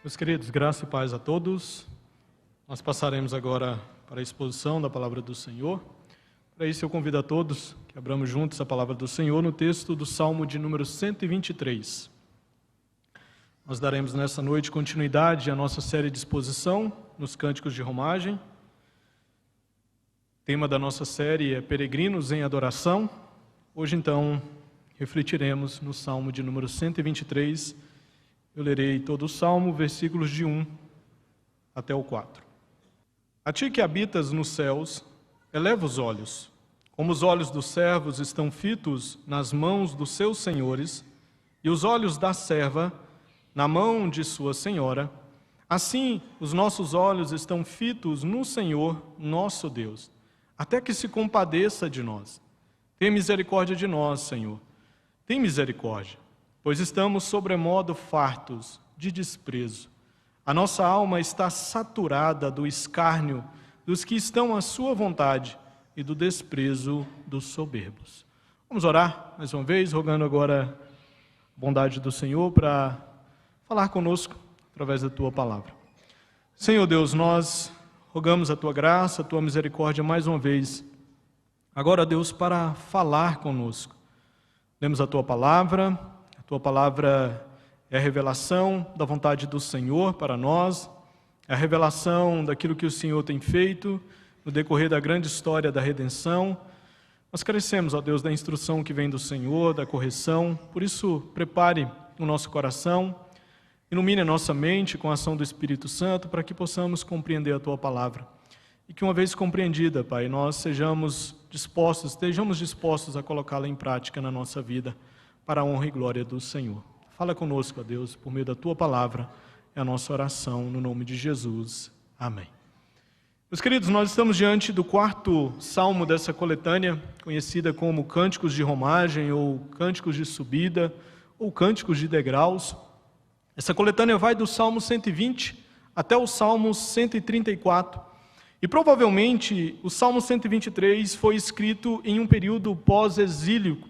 Meus queridos, graça e paz a todos. Nós passaremos agora para a exposição da palavra do Senhor. Para isso eu convido a todos que abramos juntos a palavra do Senhor no texto do Salmo de número 123. Nós daremos nessa noite continuidade à nossa série de exposição nos Cânticos de Romagem. O tema da nossa série é Peregrinos em Adoração. Hoje então refletiremos no Salmo de número 123. Eu lerei todo o Salmo, versículos de 1 até o 4. A ti que habitas nos céus, eleva os olhos, como os olhos dos servos estão fitos nas mãos dos seus senhores, e os olhos da serva na mão de sua senhora, assim os nossos olhos estão fitos no Senhor, nosso Deus, até que se compadeça de nós. Tem misericórdia de nós, Senhor, tem misericórdia, pois estamos sobremodo fartos de desprezo. A nossa alma está saturada do escárnio dos que estão à sua vontade e do desprezo dos soberbos. Vamos orar mais uma vez, rogando agora a bondade do Senhor para falar conosco através da Tua palavra. Senhor Deus, nós rogamos a Tua graça, a Tua misericórdia mais uma vez. Agora, Deus, para falar conosco. Lemos a Tua palavra é a revelação da vontade do Senhor para nós, é a revelação daquilo que o Senhor tem feito no decorrer da grande história da redenção. Nós carecemos, ó Deus, da instrução que vem do Senhor, da correção, por isso prepare o nosso coração, ilumine a nossa mente com a ação do Espírito Santo para que possamos compreender a Tua palavra. E que uma vez compreendida, Pai, nós estejamos dispostos a colocá-la em prática na nossa vida, para a honra e glória do Senhor. Fala conosco, ó Deus, por meio da Tua palavra, é a nossa oração, no nome de Jesus. Amém. Meus queridos, nós estamos diante do quarto salmo dessa coletânea, conhecida como Cânticos de Romagem, ou Cânticos de Subida, ou Cânticos de Degraus. Essa coletânea vai do Salmo 120 até o Salmo 134. E provavelmente o Salmo 123 foi escrito em um período pós-exílio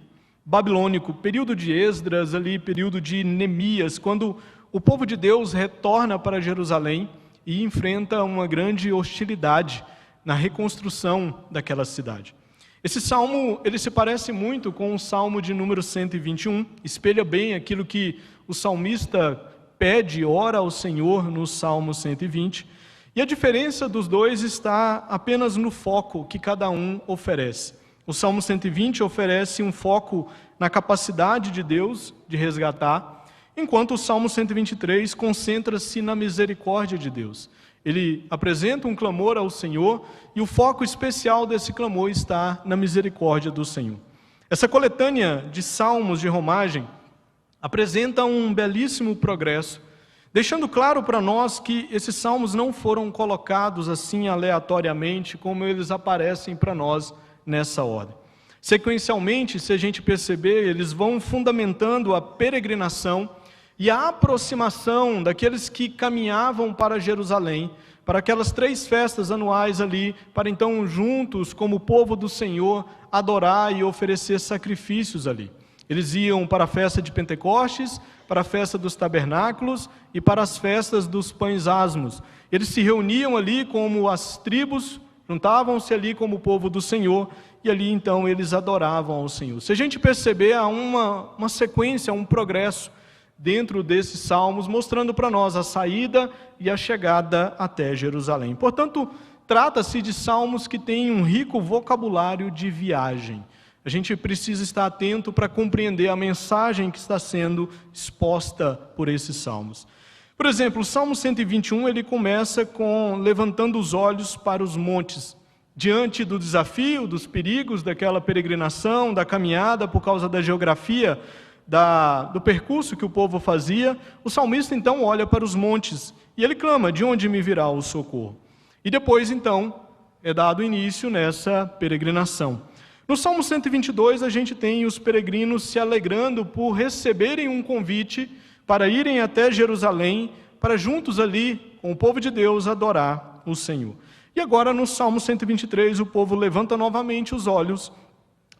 babilônico, período de Esdras, ali, período de Neemias, quando o povo de Deus retorna para Jerusalém e enfrenta uma grande hostilidade na reconstrução daquela cidade. Esse salmo, ele se parece muito com o Salmo de número 121, espelha bem aquilo que o salmista pede, ora ao Senhor no Salmo 120, e a diferença dos dois está apenas no foco que cada um oferece. O Salmo 120 oferece um foco na capacidade de Deus de resgatar, enquanto o Salmo 123 concentra-se na misericórdia de Deus. Ele apresenta um clamor ao Senhor e o foco especial desse clamor está na misericórdia do Senhor. Essa coletânea de salmos de romagem apresenta um belíssimo progresso, deixando claro para nós que esses salmos não foram colocados assim aleatoriamente como eles aparecem para nós nessa ordem. Sequencialmente, se a gente perceber, eles vão fundamentando a peregrinação e a aproximação daqueles que caminhavam para Jerusalém, para aquelas 3 festas anuais ali, para então juntos, como povo do Senhor, adorar e oferecer sacrifícios ali. Eles iam para a festa de Pentecostes, para a festa dos tabernáculos e para as festas dos pães asmos. Eles se reuniam ali como as tribos, juntavam-se ali como o povo do Senhor, e ali então eles adoravam ao Senhor. Se a gente perceber, há uma sequência, um progresso dentro desses salmos, mostrando para nós a saída e a chegada até Jerusalém. Portanto, trata-se de salmos que têm um rico vocabulário de viagem. A gente precisa estar atento para compreender a mensagem que está sendo exposta por esses salmos. Por exemplo, o Salmo 121, ele começa com levantando os olhos para os montes, diante do desafio, dos perigos daquela peregrinação, da caminhada por causa da geografia, do percurso que o povo fazia. O salmista então olha para os montes e ele clama: de onde me virá o socorro? E depois então é dado início nessa peregrinação. No Salmo 122 a gente tem os peregrinos se alegrando por receberem um convite para irem até Jerusalém, para juntos ali, com o povo de Deus, adorar o Senhor. E agora no Salmo 123 o povo levanta novamente os olhos,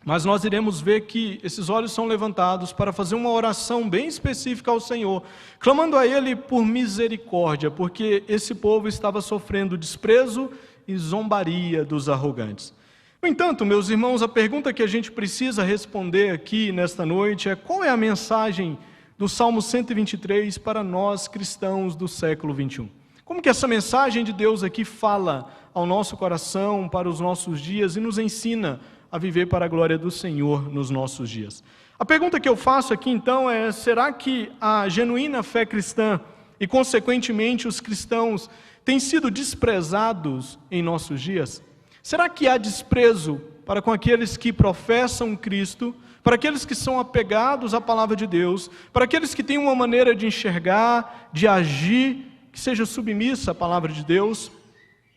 Mas nós iremos ver que esses olhos são levantados para fazer uma oração bem específica ao Senhor, clamando a Ele por misericórdia, porque esse povo estava sofrendo desprezo e zombaria dos arrogantes. No entanto, meus irmãos, a pergunta que a gente precisa responder aqui nesta noite é: qual é a mensagem do Salmo 123 para nós cristãos do século 21? Como que essa mensagem de Deus aqui fala ao nosso coração, para os nossos dias e nos ensina a viver para a glória do Senhor nos nossos dias? A pergunta que eu faço aqui então é: será que a genuína fé cristã e consequentemente os cristãos têm sido desprezados em nossos dias? Será que há desprezo para com aqueles que professam Cristo, para aqueles que são apegados à palavra de Deus, para aqueles que têm uma maneira de enxergar, de agir, que seja submissa à palavra de Deus?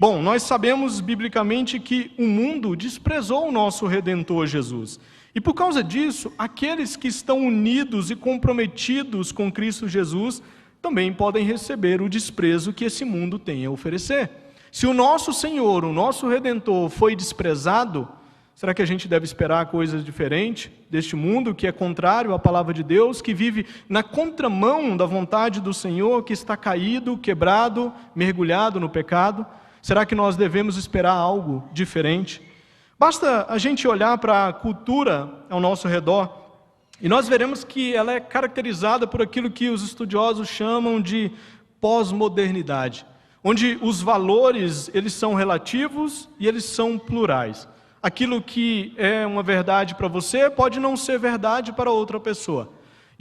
Bom, nós sabemos biblicamente que o mundo desprezou o nosso Redentor Jesus. E por causa disso, aqueles que estão unidos e comprometidos com Cristo Jesus também podem receber o desprezo que esse mundo tem a oferecer. Se o nosso Senhor, o nosso Redentor, foi desprezado, será que a gente deve esperar coisas diferentes deste mundo que é contrário à palavra de Deus, que vive na contramão da vontade do Senhor, que está caído, quebrado, mergulhado no pecado? Será que nós devemos esperar algo diferente? Basta a gente olhar para a cultura ao nosso redor e nós veremos que ela é caracterizada por aquilo que os estudiosos chamam de pós-modernidade, onde os valores eles são relativos e eles são plurais. Aquilo que é uma verdade para você pode não ser verdade para outra pessoa.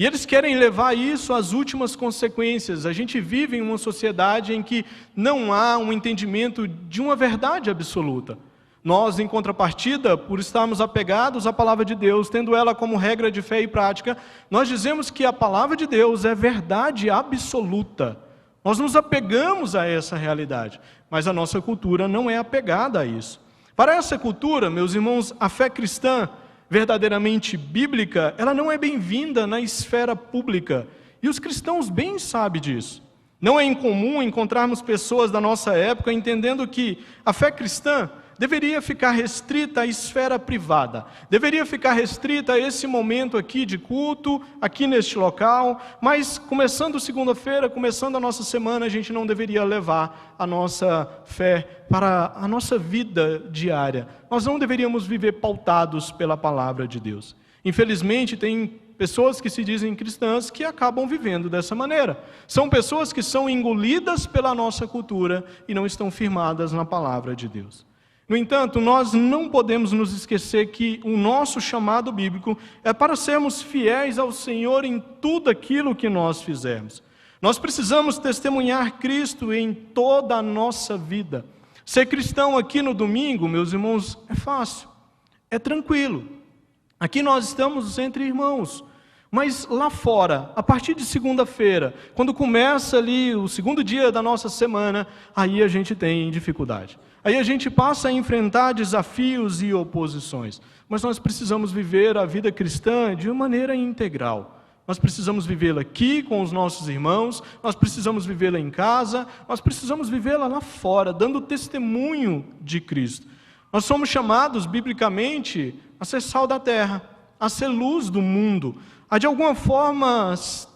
E eles querem levar isso às últimas consequências. A gente vive em uma sociedade em que não há um entendimento de uma verdade absoluta. Nós, em contrapartida, por estarmos apegados à palavra de Deus, tendo ela como regra de fé e prática, nós dizemos que a palavra de Deus é verdade absoluta. Nós nos apegamos a essa realidade, mas a nossa cultura não é apegada a isso. Para essa cultura, meus irmãos, a fé cristã, verdadeiramente bíblica, ela não é bem-vinda na esfera pública. E os cristãos bem sabem disso. Não é incomum encontrarmos pessoas da nossa época entendendo que a fé cristã deveria ficar restrita à esfera privada, deveria ficar restrita a esse momento aqui de culto, aqui neste local, mas começando segunda-feira, começando a nossa semana, a gente não deveria levar a nossa fé para a nossa vida diária. Nós não deveríamos viver pautados pela palavra de Deus. Infelizmente, tem pessoas que se dizem cristãs que acabam vivendo dessa maneira. São pessoas que são engolidas pela nossa cultura e não estão firmadas na palavra de Deus. No entanto, nós não podemos nos esquecer que o nosso chamado bíblico é para sermos fiéis ao Senhor em tudo aquilo que nós fizermos. Nós precisamos testemunhar Cristo em toda a nossa vida. Ser cristão aqui no domingo, meus irmãos, é fácil, é tranquilo. Aqui nós estamos entre irmãos. Mas lá fora, a partir de segunda-feira, quando começa ali o segundo dia da nossa semana, aí a gente tem dificuldade. Aí a gente passa a enfrentar desafios e oposições. Mas nós precisamos viver a vida cristã de uma maneira integral. Nós precisamos vivê-la aqui com os nossos irmãos, nós precisamos vivê-la em casa, nós precisamos vivê-la lá fora, dando testemunho de Cristo. Nós somos chamados, biblicamente, a ser sal da terra, a ser luz do mundo, a de alguma forma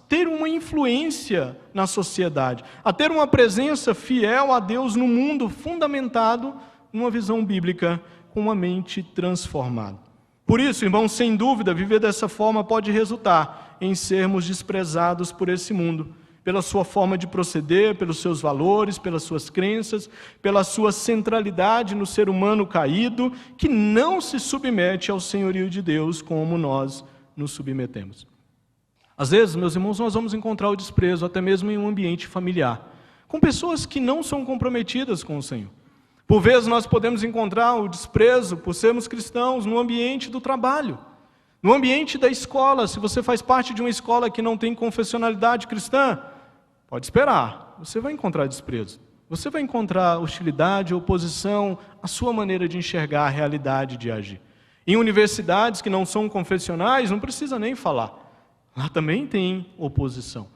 ter uma influência na sociedade, a ter uma presença fiel a Deus no mundo, fundamentado numa visão bíblica, com uma mente transformada. Por isso, irmãos, sem dúvida, viver dessa forma pode resultar em sermos desprezados por esse mundo, pela sua forma de proceder, pelos seus valores, pelas suas crenças, pela sua centralidade no ser humano caído, que não se submete ao senhorio de Deus como nós nos submetemos. Às vezes, meus irmãos, nós vamos encontrar o desprezo até mesmo em um ambiente familiar, com pessoas que não são comprometidas com o Senhor. Por vezes nós podemos encontrar o desprezo por sermos cristãos no ambiente do trabalho, no ambiente da escola. Se você faz parte de uma escola que não tem confessionalidade cristã, pode esperar, você vai encontrar desprezo. Você vai encontrar hostilidade, oposição à sua maneira de enxergar a realidade, de agir. Em universidades que não são confessionais, não precisa nem falar. Lá também tem oposição.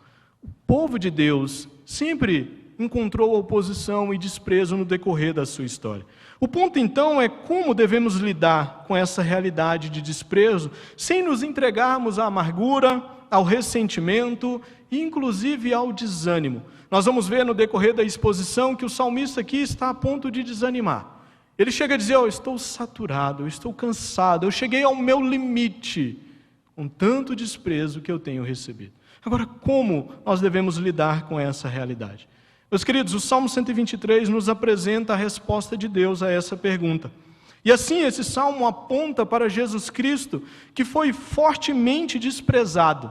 O povo de Deus sempre encontrou oposição e desprezo no decorrer da sua história. O ponto, então, é como devemos lidar com essa realidade de desprezo sem nos entregarmos à amargura, ao ressentimento e, inclusive, ao desânimo. Nós vamos ver no decorrer da exposição que o salmista aqui está a ponto de desanimar. Ele chega a dizer, eu estou saturado, eu estou cansado, eu cheguei ao meu limite, com tanto desprezo que eu tenho recebido. Agora, como nós devemos lidar com essa realidade? Meus queridos, o Salmo 123 nos apresenta a resposta de Deus a essa pergunta. E assim, esse salmo aponta para Jesus Cristo, que foi fortemente desprezado.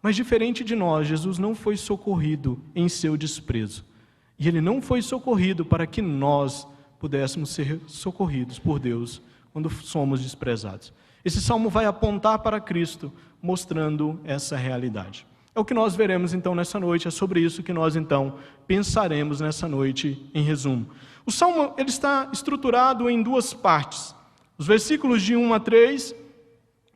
Mas diferente de nós, Jesus não foi socorrido em seu desprezo. E Ele não foi socorrido para que nós pudéssemos ser socorridos por Deus quando somos desprezados. Esse salmo vai apontar para Cristo, mostrando essa realidade. É o que nós veremos então nessa noite, é sobre isso que nós então pensaremos nessa noite em resumo. O salmo ele está estruturado em duas partes. Os versículos de 1 a 3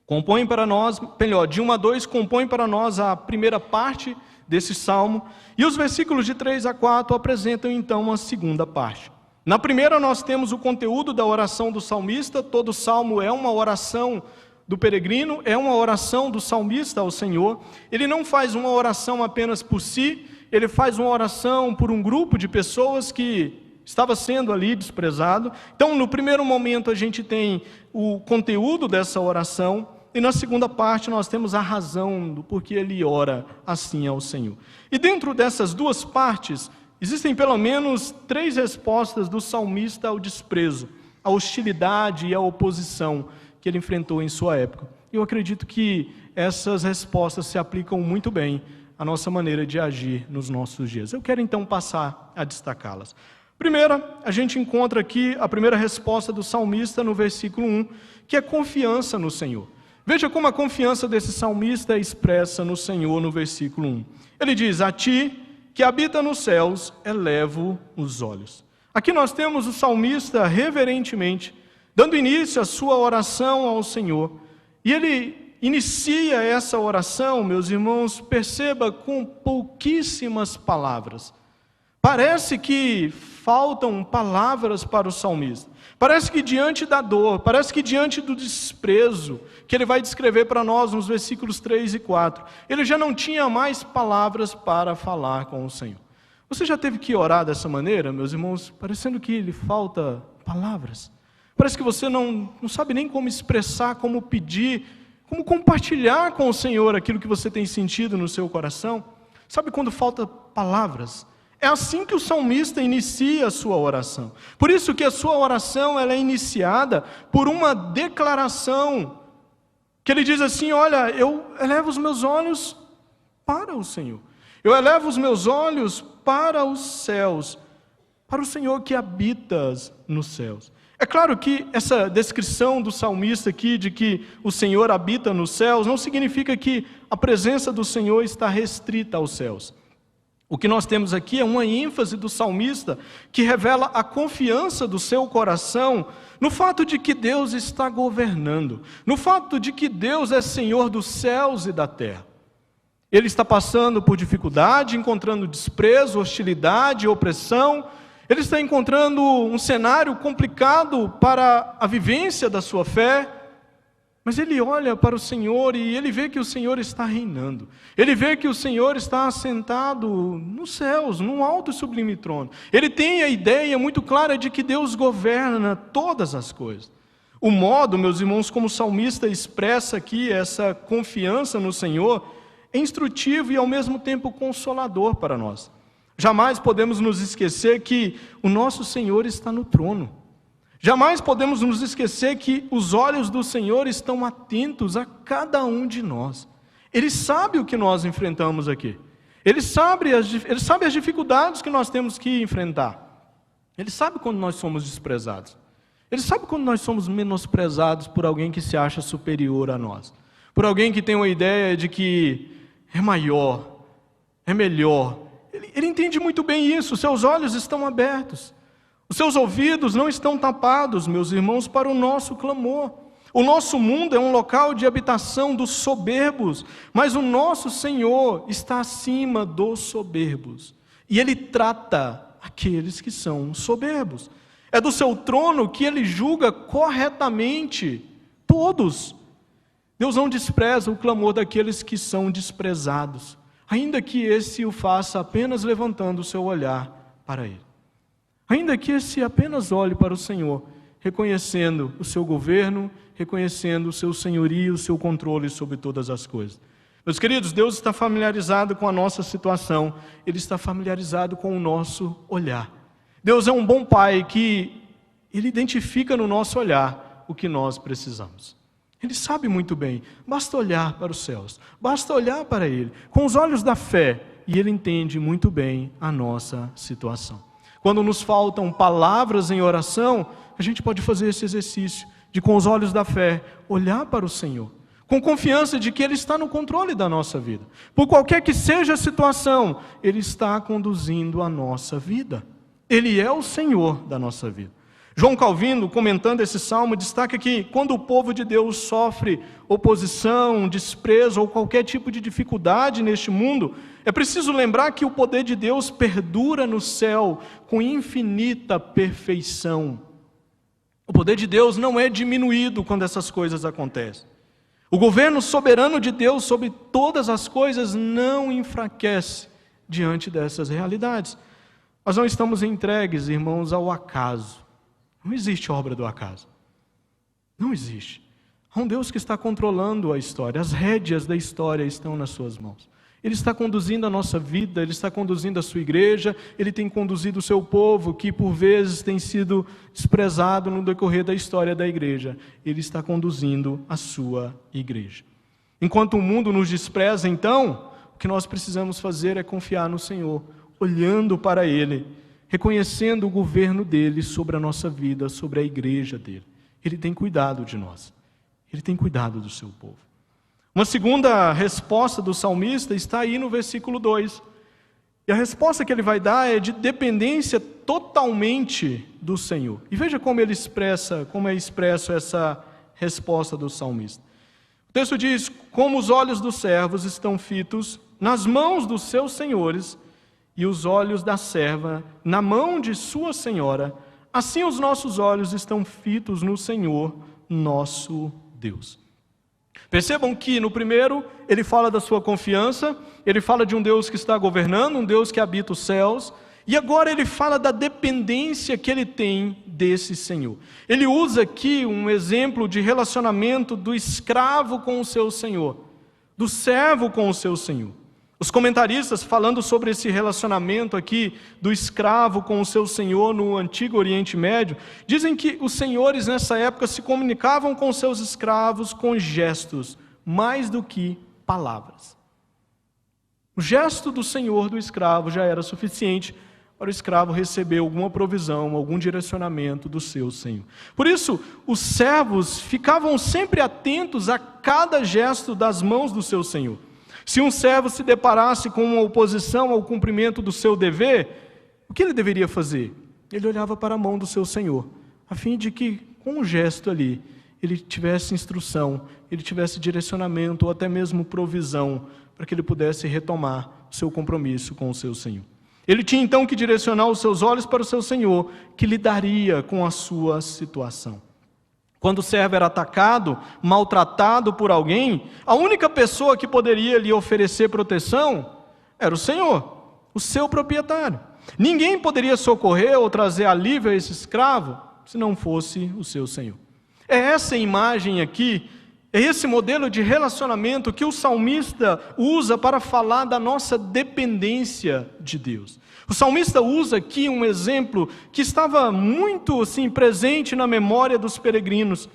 compõem para nós, melhor, de 1 a 2 compõem para nós a primeira parte desse salmo, e os versículos de 3 a 4 apresentam então a segunda parte. Na primeira nós temos o conteúdo da oração do salmista. Todo salmo é uma oração do peregrino, é uma oração do salmista ao Senhor. Ele não faz uma oração apenas por si, ele faz uma oração por um grupo de pessoas que estava sendo ali desprezado. Então, no primeiro momento a gente tem o conteúdo dessa oração, e na segunda parte nós temos a razão do porquê ele ora assim ao Senhor. E dentro dessas duas partes, existem pelo menos 3 respostas do salmista ao desprezo, à hostilidade e à oposição que ele enfrentou em sua época. Eu acredito que essas respostas se aplicam muito bem à nossa maneira de agir nos nossos dias. Eu quero então passar a destacá-las. Primeira, a gente encontra aqui a primeira resposta do salmista no versículo 1, que é confiança no Senhor. Veja como a confiança desse salmista é expressa no Senhor no versículo 1. Ele diz, a ti que habita nos céus, elevo os olhos. Aqui nós temos o salmista reverentemente dando início à sua oração ao Senhor. E ele inicia essa oração, meus irmãos, perceba, com pouquíssimas palavras. Parece que faltam palavras para o salmista. Parece que diante da dor, parece que diante do desprezo, que ele vai descrever para nós nos versículos 3 e 4, ele já não tinha mais palavras para falar com o Senhor. Você já teve que orar dessa maneira, meus irmãos, parecendo que lhe falta palavras? Parece que você não sabe nem como expressar, como pedir, como compartilhar com o Senhor aquilo que você tem sentido no seu coração. Sabe quando falta palavras? É assim que o salmista inicia a sua oração. Por isso que a sua oração ela é iniciada por uma declaração, que ele diz assim, olha, eu elevo os meus olhos para o Senhor. Eu elevo os meus olhos para os céus, para o Senhor que habita nos céus. É claro que essa descrição do salmista aqui, de que o Senhor habita nos céus, não significa que a presença do Senhor está restrita aos céus. O que nós temos aqui é uma ênfase do salmista que revela a confiança do seu coração no fato de que Deus está governando, no fato de que Deus é Senhor dos céus e da terra. Ele está passando por dificuldade, encontrando desprezo, hostilidade, opressão. Ele está encontrando um cenário complicado para a vivência da sua fé. Mas ele olha para o Senhor e ele vê que o Senhor está reinando. Ele vê que o Senhor está assentado nos céus, num alto e sublime trono. Ele tem a ideia muito clara de que Deus governa todas as coisas. O modo, meus irmãos, como o salmista expressa aqui essa confiança no Senhor, é instrutivo e ao mesmo tempo consolador para nós. Jamais podemos nos esquecer que o nosso Senhor está no trono. Jamais podemos nos esquecer que os olhos do Senhor estão atentos a cada um de nós. Ele sabe o que nós enfrentamos aqui. Ele sabe as dificuldades que nós temos que enfrentar. Ele sabe quando nós somos desprezados. Ele sabe quando nós somos menosprezados por alguém que se acha superior a nós. Por alguém que tem uma ideia de que é maior, é melhor. Ele entende muito bem isso. Seus olhos estão abertos. Os seus ouvidos não estão tapados, meus irmãos, para o nosso clamor. O nosso mundo é um local de habitação dos soberbos, mas o nosso Senhor está acima dos soberbos. e Ele trata aqueles que são soberbos. É do seu trono que Ele julga corretamente todos. Deus não despreza o clamor daqueles que são desprezados, ainda que esse o faça apenas levantando o seu olhar para Ele. Ainda que esse apenas olhe para o Senhor, reconhecendo o seu governo, reconhecendo o seu senhorio, o seu controle sobre todas as coisas. Meus queridos, Deus está familiarizado com a nossa situação, Ele está familiarizado com o nosso olhar. Deus é um bom Pai que Ele identifica no nosso olhar o que nós precisamos. Ele sabe muito bem, basta olhar para os céus, basta olhar para Ele, com os olhos da fé, e Ele entende muito bem a nossa situação. Quando nos faltam palavras em oração, a gente pode fazer esse exercício de, com os olhos da fé, olhar para o Senhor, com confiança de que Ele está no controle da nossa vida. Por qualquer que seja a situação, Ele está conduzindo a nossa vida. Ele é o Senhor da nossa vida. João Calvino, comentando esse salmo, destaca que quando o povo de Deus sofre oposição, desprezo ou qualquer tipo de dificuldade neste mundo, é preciso lembrar que o poder de Deus perdura no céu com infinita perfeição. O poder de Deus não é diminuído quando essas coisas acontecem. O governo soberano de Deus sobre todas as coisas não enfraquece diante dessas realidades. Nós não estamos entregues, irmãos, ao acaso. Não existe obra do acaso. Não existe. Há um Deus que está controlando a história. As rédeas da história estão nas suas mãos. Ele está conduzindo a nossa vida, Ele está conduzindo a sua igreja, Ele tem conduzido o seu povo, que por vezes tem sido desprezado no decorrer da história da igreja. Ele está conduzindo a sua igreja. Enquanto o mundo nos despreza, então, o que nós precisamos fazer é confiar no Senhor, olhando para Ele, reconhecendo o governo dEle sobre a nossa vida, sobre a igreja dEle. Ele tem cuidado de nós. Ele tem cuidado do seu povo. Uma segunda resposta do salmista está aí no versículo 2. E a resposta que ele vai dar é de dependência totalmente do Senhor. E veja como ele expressa, como é expresso essa resposta do salmista. O texto diz: como os olhos dos servos estão fitos nas mãos dos seus senhores, e os olhos da serva na mão de sua senhora, assim os nossos olhos estão fitos no Senhor, nosso Deus. Percebam que no primeiro ele fala da sua confiança, ele fala de um Deus que está governando, um Deus que habita os céus, e agora ele fala da dependência que ele tem desse Senhor. Ele usa aqui um exemplo de relacionamento do escravo com o seu Senhor, do servo com o seu Senhor. Os comentaristas, falando sobre esse relacionamento aqui do escravo com o seu senhor no Antigo Oriente Médio, dizem que os senhores nessa época se comunicavam com seus escravos com gestos, mais do que palavras. O gesto do senhor do escravo já era suficiente para o escravo receber alguma provisão, algum direcionamento do seu senhor. Por isso, os servos ficavam sempre atentos a cada gesto das mãos do seu senhor. Se um servo se deparasse com uma oposição ao cumprimento do seu dever, o que ele deveria fazer? Ele olhava para a mão do seu senhor, a fim de que, com um gesto ali, ele tivesse instrução, ele tivesse direcionamento ou até mesmo provisão, para que ele pudesse retomar o seu compromisso com o seu senhor. Ele tinha então que direcionar os seus olhos para o seu senhor, que lidaria com a sua situação. Quando o servo era atacado, maltratado por alguém, a única pessoa que poderia lhe oferecer proteção era o Senhor, o seu proprietário. Ninguém poderia socorrer ou trazer alívio a esse escravo se não fosse o seu Senhor. É essa imagem aqui, é esse modelo de relacionamento que o salmista usa para falar da nossa dependência de Deus. O salmista usa aqui um exemplo que estava muito presente na memória dos peregrinos.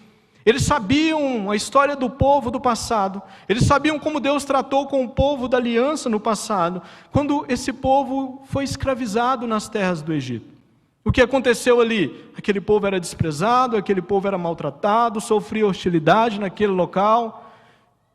Eles sabiam a história do povo do passado, eles sabiam como Deus tratou com o povo da aliança no passado, quando esse povo foi escravizado nas terras do Egito. O que aconteceu ali? Aquele povo era desprezado, aquele povo era maltratado, sofria hostilidade naquele local.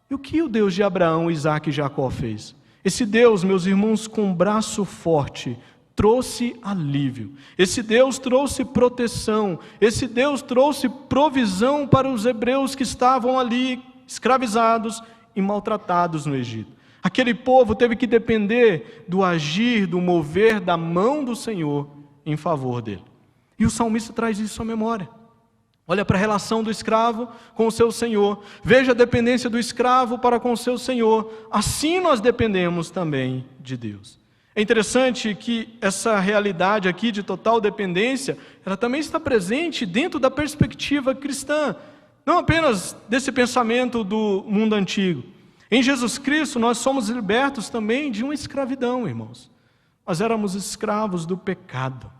E o que o Deus de Abraão, Isaque e Jacó fez? Esse Deus, meus irmãos, com braço forte, trouxe alívio. Esse Deus trouxe proteção. Esse Deus trouxe provisão para os hebreus que estavam ali escravizados e maltratados no Egito. Aquele povo teve que depender do agir, do mover da mão do Senhor em favor dele. E o salmista traz isso à memória. Olha para a relação do escravo com o seu senhor. Veja a dependência do escravo para com o seu senhor. Assim nós dependemos também de Deus. É interessante que essa realidade aqui de total dependência, ela também está presente dentro da perspectiva cristã. Não apenas desse pensamento do mundo antigo. Em Jesus Cristo nós somos libertos também de uma escravidão, irmãos. Nós éramos escravos do pecado.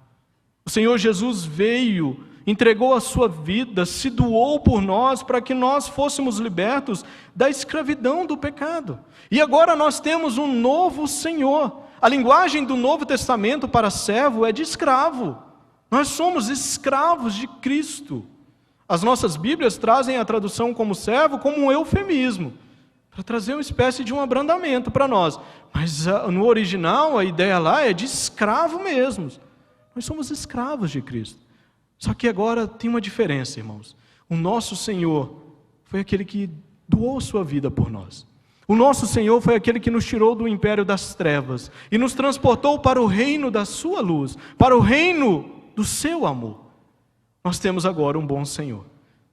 O Senhor Jesus veio, entregou a sua vida, se doou por nós para que nós fôssemos libertos da escravidão do pecado. E agora nós temos um novo Senhor. A linguagem do Novo Testamento para servo é de escravo. Nós somos escravos de Cristo. As nossas Bíblias trazem a tradução como servo como um eufemismo, para trazer uma espécie de um abrandamento para nós. Mas no original a ideia lá é de escravo mesmo. Nós somos escravos de Cristo. Só que agora tem uma diferença, irmãos. O nosso Senhor foi aquele que doou sua vida por nós. O nosso Senhor foi aquele que nos tirou do império das trevas e nos transportou para o reino da sua luz, para o reino do seu amor. Nós temos agora um bom Senhor.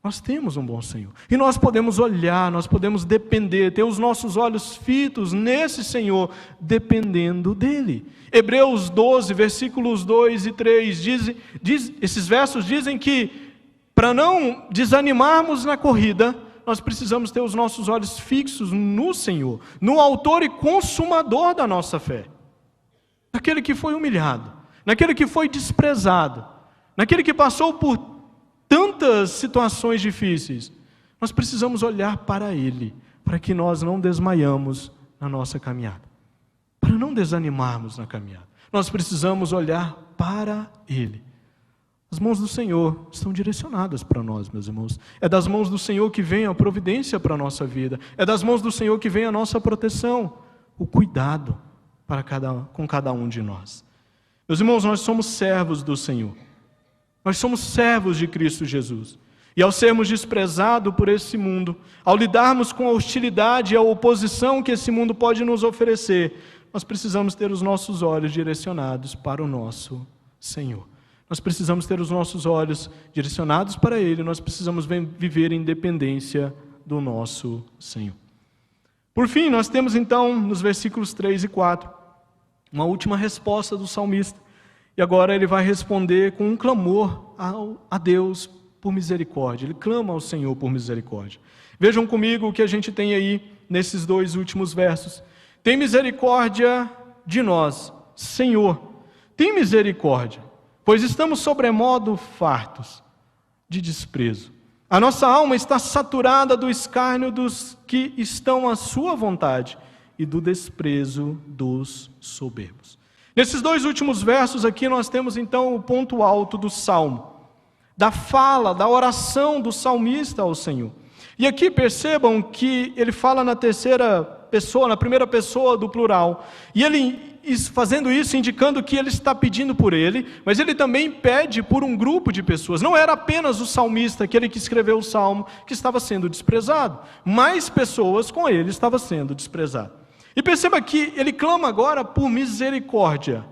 Nós temos um bom Senhor. E nós podemos olhar, nós podemos depender, ter os nossos olhos fitos nesse Senhor, dependendo dEle. Hebreus 12, versículos 2 e 3, esses versos dizem que, para não desanimarmos na corrida, nós precisamos ter os nossos olhos fixos no Senhor, no autor e consumador da nossa fé. Naquele que foi humilhado, naquele que foi desprezado, naquele que passou por tantas situações difíceis. Nós precisamos olhar para Ele, para que nós não desmaiamos na nossa caminhada, para não desanimarmos na caminhada. Nós precisamos olhar para Ele. As mãos do Senhor estão direcionadas para nós, meus irmãos. É das mãos do Senhor que vem a providência para a nossa vida. É das mãos do Senhor que vem a nossa proteção, o cuidado com cada um de nós. Meus irmãos, nós somos servos do Senhor. Nós somos servos de Cristo Jesus. E ao sermos desprezados por esse mundo, ao lidarmos com a hostilidade e a oposição que esse mundo pode nos oferecer, nós precisamos ter os nossos olhos direcionados para o nosso Senhor. Nós precisamos ter os nossos olhos direcionados para Ele, nós precisamos viver em dependência do nosso Senhor. Por fim, nós temos então, nos versículos 3 e 4, uma última resposta do salmista. E agora ele vai responder com um clamor a Deus por misericórdia. Ele clama ao Senhor por misericórdia. Vejam comigo o que a gente tem aí nesses dois últimos versos. Tem misericórdia de nós, Senhor. Tem misericórdia, pois estamos sobremodo fartos de desprezo. A nossa alma está saturada do escárnio dos que estão à sua vontade e do desprezo dos soberbos. Nesses dois últimos versos aqui nós temos então o ponto alto do salmo, da fala, da oração do salmista ao Senhor. E aqui percebam que ele fala na terceira pessoa, na primeira pessoa do plural, e ele fazendo isso, indicando que ele está pedindo por ele, mas ele também pede por um grupo de pessoas. Não era apenas o salmista, aquele que escreveu o salmo, que estava sendo desprezado. Mais pessoas com ele estavam sendo desprezadas. E perceba que ele clama agora por misericórdia.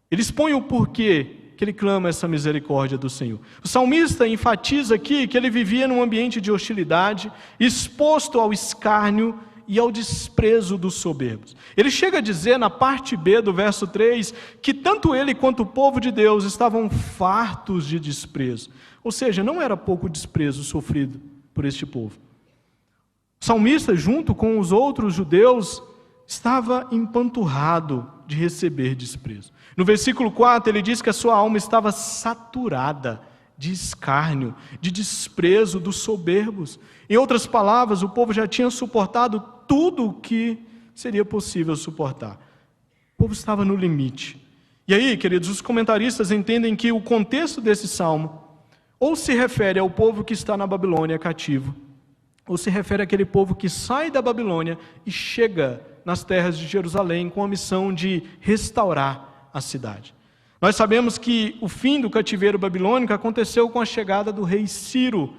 Ele expõe o porquê que ele clama essa misericórdia do Senhor. O salmista enfatiza aqui que ele vivia num ambiente de hostilidade, exposto ao escárnio e ao desprezo dos soberbos. Ele chega a dizer na parte B do verso 3, que tanto ele quanto o povo de Deus estavam fartos de desprezo. Ou seja, não era pouco desprezo sofrido por este povo. O salmista, junto com os outros judeus, estava empanturrado de receber desprezo. No versículo 4, ele diz que a sua alma estava saturada de escárnio, de desprezo dos soberbos. Em outras palavras, o povo já tinha suportado tudo o que seria possível suportar. O povo estava no limite. E aí, queridos, os comentaristas entendem que o contexto desse salmo ou se refere ao povo que está na Babilônia cativo, ou se refere àquele povo que sai da Babilônia e chega nas terras de Jerusalém com a missão de restaurar a cidade. Nós sabemos que o fim do cativeiro babilônico aconteceu com a chegada do rei Ciro,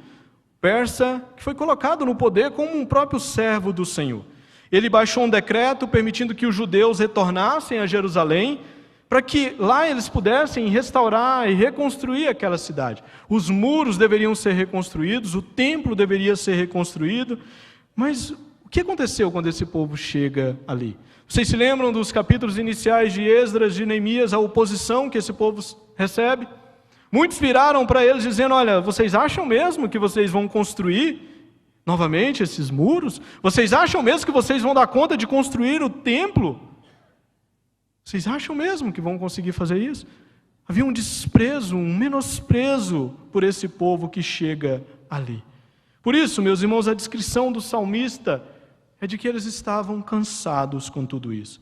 persa, que foi colocado no poder como um próprio servo do Senhor. Ele baixou um decreto permitindo que os judeus retornassem a Jerusalém, para que lá eles pudessem restaurar e reconstruir aquela cidade. Os muros deveriam ser reconstruídos, o templo deveria ser reconstruído, mas o que aconteceu quando esse povo chega ali? Vocês se lembram dos capítulos iniciais de Esdras, de Neemias, a oposição que esse povo recebe? Muitos viraram para eles dizendo: olha, vocês acham mesmo que vocês vão construir novamente esses muros? Vocês acham mesmo que vocês vão dar conta de construir o templo? Vocês acham mesmo que vão conseguir fazer isso? Havia um desprezo, um menosprezo por esse povo que chega ali. Por isso, meus irmãos, a descrição do salmista é de que eles estavam cansados com tudo isso.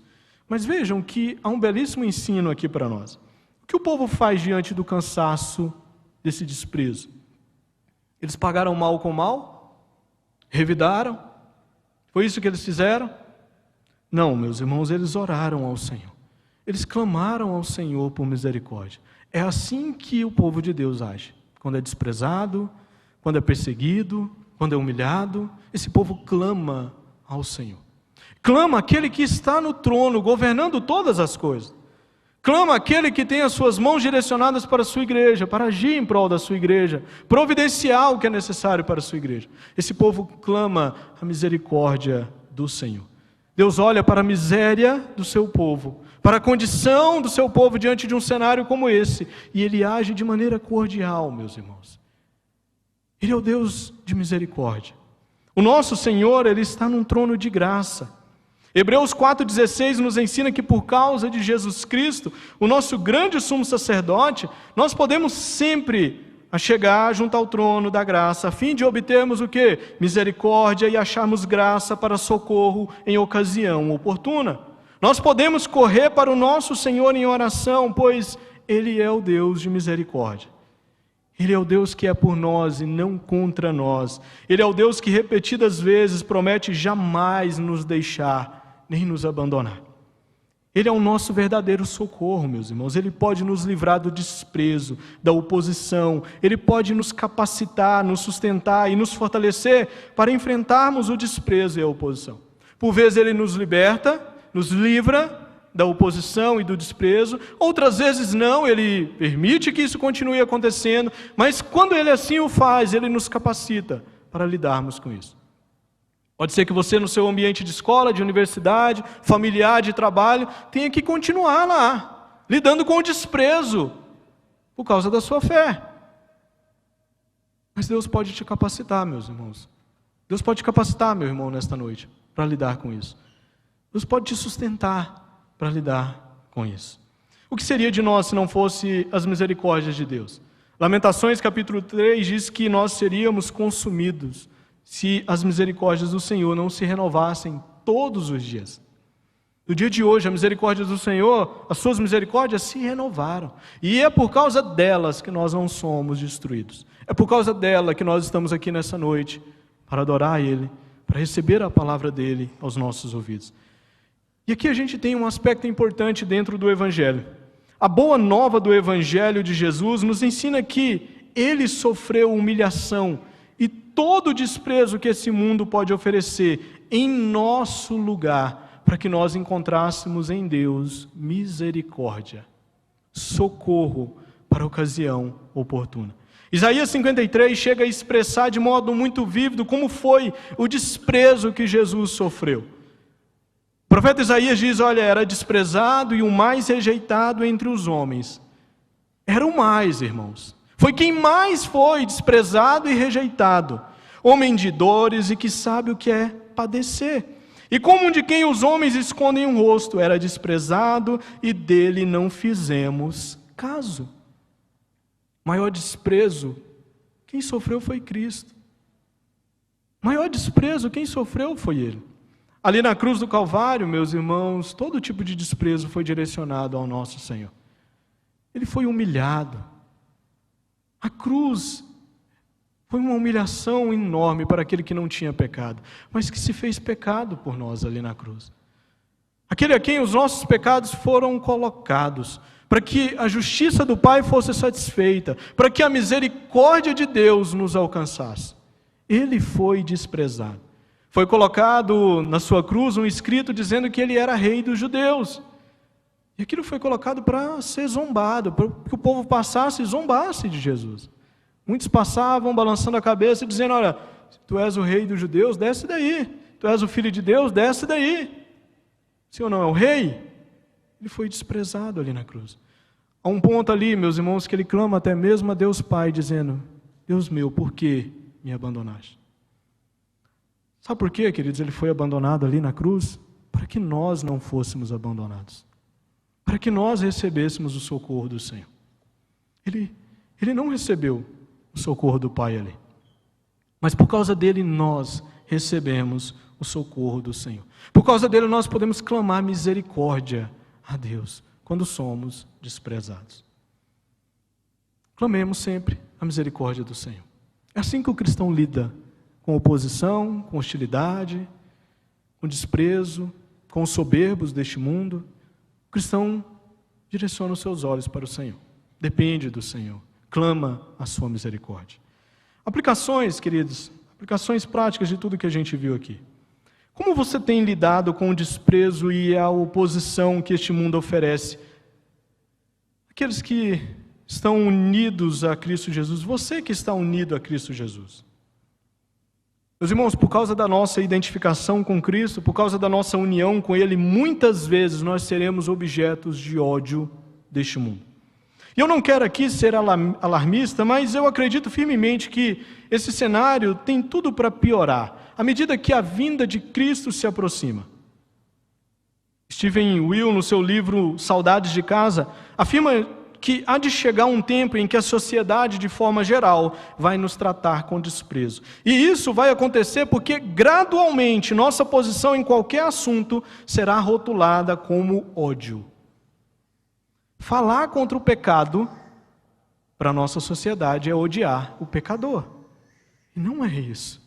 Mas vejam que há um belíssimo ensino aqui para nós. O que o povo faz diante do cansaço desse desprezo? Eles pagaram mal com mal? Revidaram? Foi isso que eles fizeram? Não, meus irmãos, eles oraram ao Senhor. Eles clamaram ao Senhor por misericórdia. É assim que o povo de Deus age. Quando é desprezado, quando é perseguido, quando é humilhado, esse povo clama ao Senhor. Clama aquele que está no trono, governando todas as coisas. Clama aquele que tem as suas mãos direcionadas para a sua igreja, para agir em prol da sua igreja, providenciar o que é necessário para a sua igreja. Esse povo clama a misericórdia do Senhor. Deus olha para a miséria do seu povo, para a condição do seu povo diante de um cenário como esse, e Ele age de maneira cordial, meus irmãos. Ele é o Deus de misericórdia. O nosso Senhor, Ele está num trono de graça. Hebreus 4,16 nos ensina que por causa de Jesus Cristo, o nosso grande sumo sacerdote, nós podemos sempre chegar junto ao trono da graça, a fim de obtermos o quê? Misericórdia e acharmos graça para socorro em ocasião oportuna. Nós podemos correr para o nosso Senhor em oração, pois Ele é o Deus de misericórdia. Ele é o Deus que é por nós e não contra nós. Ele é o Deus que repetidas vezes promete jamais nos deixar, nem nos abandonar. Ele é o nosso verdadeiro socorro, meus irmãos. Ele pode nos livrar do desprezo, da oposição. Ele pode nos capacitar, nos sustentar e nos fortalecer para enfrentarmos o desprezo e a oposição. Por vezes Ele nos liberta, nos livra da oposição e do desprezo. Outras vezes não, Ele permite que isso continue acontecendo, mas quando Ele assim o faz, Ele nos capacita para lidarmos com isso. Pode ser que você no seu ambiente de escola, de universidade, familiar, de trabalho, tenha que continuar lá, lidando com o desprezo, por causa da sua fé. Mas Deus pode te capacitar, meus irmãos. Deus pode te capacitar, meu irmão, nesta noite, para lidar com isso. Deus pode te sustentar para lidar com isso. O que seria de nós se não fosse as misericórdias de Deus? Lamentações capítulo 3 diz que nós seríamos consumidos se as misericórdias do Senhor não se renovassem todos os dias. No dia de hoje, a misericórdia do Senhor, as suas misericórdias se renovaram. E é por causa delas que nós não somos destruídos. É por causa dela que nós estamos aqui nessa noite, para adorar Ele, para receber a palavra dEle aos nossos ouvidos. E aqui a gente tem um aspecto importante dentro do Evangelho. A boa nova do Evangelho de Jesus nos ensina que Ele sofreu humilhação e todo o desprezo que esse mundo pode oferecer em nosso lugar, para que nós encontrássemos em Deus misericórdia, socorro para a ocasião oportuna. Isaías 53 chega a expressar de modo muito vívido como foi o desprezo que Jesus sofreu. O profeta Isaías diz, olha, era desprezado e o mais rejeitado entre os homens. Era o mais, irmãos. Foi quem mais foi desprezado e rejeitado. Homem de dores e que sabe o que é padecer. E como de quem os homens escondem o rosto, era desprezado e dele não fizemos caso. Maior desprezo, quem sofreu foi Cristo. Maior desprezo, quem sofreu foi Ele. Ali na cruz do Calvário, meus irmãos, todo tipo de desprezo foi direcionado ao nosso Senhor. Ele foi humilhado. A cruz foi uma humilhação enorme para aquele que não tinha pecado, mas que se fez pecado por nós ali na cruz. Aquele a quem os nossos pecados foram colocados, para que a justiça do Pai fosse satisfeita, para que a misericórdia de Deus nos alcançasse. Ele foi desprezado. Foi colocado na sua cruz um escrito dizendo que ele era rei dos judeus. E aquilo foi colocado para ser zombado, para que o povo passasse e zombasse de Jesus. Muitos passavam balançando a cabeça e dizendo: olha, se tu és o rei dos judeus, desce daí. Tu és o filho de Deus, desce daí. Sim ou não, é o rei? Ele foi desprezado ali na cruz. Há um ponto ali, meus irmãos, que ele clama até mesmo a Deus Pai, dizendo: Deus meu, por que me abandonaste? Sabe por quê, queridos? Ele foi abandonado ali na cruz para que nós não fôssemos abandonados, para que nós recebêssemos o socorro do Senhor. Ele não recebeu o socorro do Pai ali, mas por causa dele nós recebemos o socorro do Senhor. Por causa dele nós podemos clamar misericórdia a Deus quando somos desprezados. Clamemos sempre a misericórdia do Senhor. É assim que o cristão lida com oposição, com hostilidade, com desprezo, com os soberbos deste mundo. O cristão direciona os seus olhos para o Senhor, depende do Senhor, clama a sua misericórdia. Aplicações, queridos, aplicações práticas de tudo que a gente viu aqui. Como você tem lidado com o desprezo e a oposição que este mundo oferece? Aqueles que estão unidos a Cristo Jesus, você que está unido a Cristo Jesus. Meus irmãos, por causa da nossa identificação com Cristo, por causa da nossa união com Ele, muitas vezes nós seremos objetos de ódio deste mundo. E eu não quero aqui ser alarmista, mas eu acredito firmemente que esse cenário tem tudo para piorar, à medida que a vinda de Cristo se aproxima. Stephen Will, no seu livro Saudades de Casa, afirma que há de chegar um tempo em que a sociedade, de forma geral, vai nos tratar com desprezo. E isso vai acontecer porque, gradualmente, nossa posição em qualquer assunto será rotulada como ódio. Falar contra o pecado, para a nossa sociedade, é odiar o pecador. E não é isso.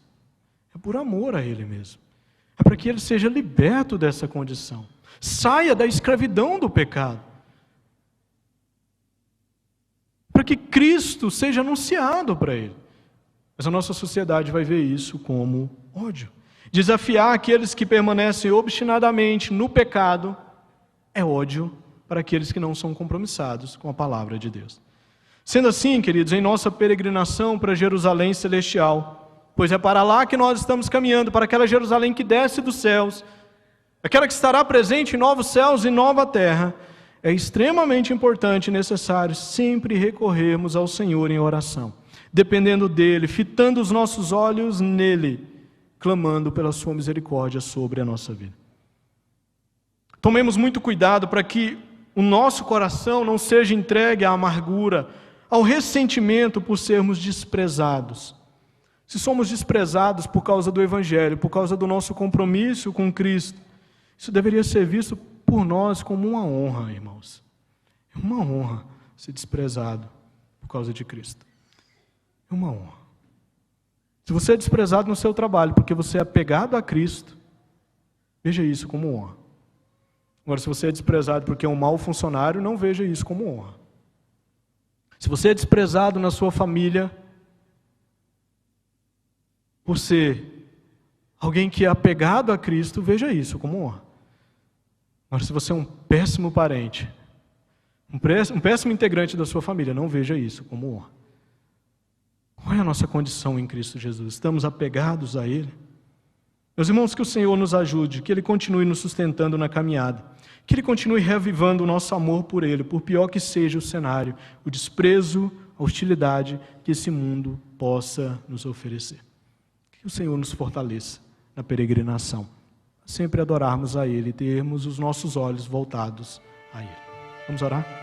É por amor a ele mesmo. É para que ele seja liberto dessa condição. Saia da escravidão do pecado. Para que Cristo seja anunciado para ele. Mas a nossa sociedade vai ver isso como ódio. Desafiar aqueles que permanecem obstinadamente no pecado é ódio para aqueles que não são compromissados com a palavra de Deus. Sendo assim, queridos, em nossa peregrinação para Jerusalém celestial, pois é para lá que nós estamos caminhando, para aquela Jerusalém que desce dos céus, aquela que estará presente em novos céus e nova terra, é extremamente importante e necessário sempre recorrermos ao Senhor em oração, dependendo dEle, fitando os nossos olhos nele, clamando pela sua misericórdia sobre a nossa vida. Tomemos muito cuidado para que o nosso coração não seja entregue à amargura, ao ressentimento por sermos desprezados. Se somos desprezados por causa do Evangelho, por causa do nosso compromisso com Cristo, isso deveria ser visto por nós como uma honra, irmãos. É uma honra ser desprezado por causa de Cristo. É uma honra. Se você é desprezado no seu trabalho porque você é apegado a Cristo, veja isso como honra. Agora, se você é desprezado porque é um mau funcionário, não veja isso como honra. Se você é desprezado na sua família por ser alguém que é apegado a Cristo, veja isso como honra. Agora, se você é um péssimo parente, um péssimo integrante da sua família, não veja isso como honra. Qual é a nossa condição em Cristo Jesus? Estamos apegados a Ele? Meus irmãos, que o Senhor nos ajude, que Ele continue nos sustentando na caminhada, que Ele continue reavivando o nosso amor por Ele, por pior que seja o cenário, o desprezo, a hostilidade que esse mundo possa nos oferecer. Que o Senhor nos fortaleça na peregrinação, sempre adorarmos a Ele e termos os nossos olhos voltados a Ele. Vamos orar?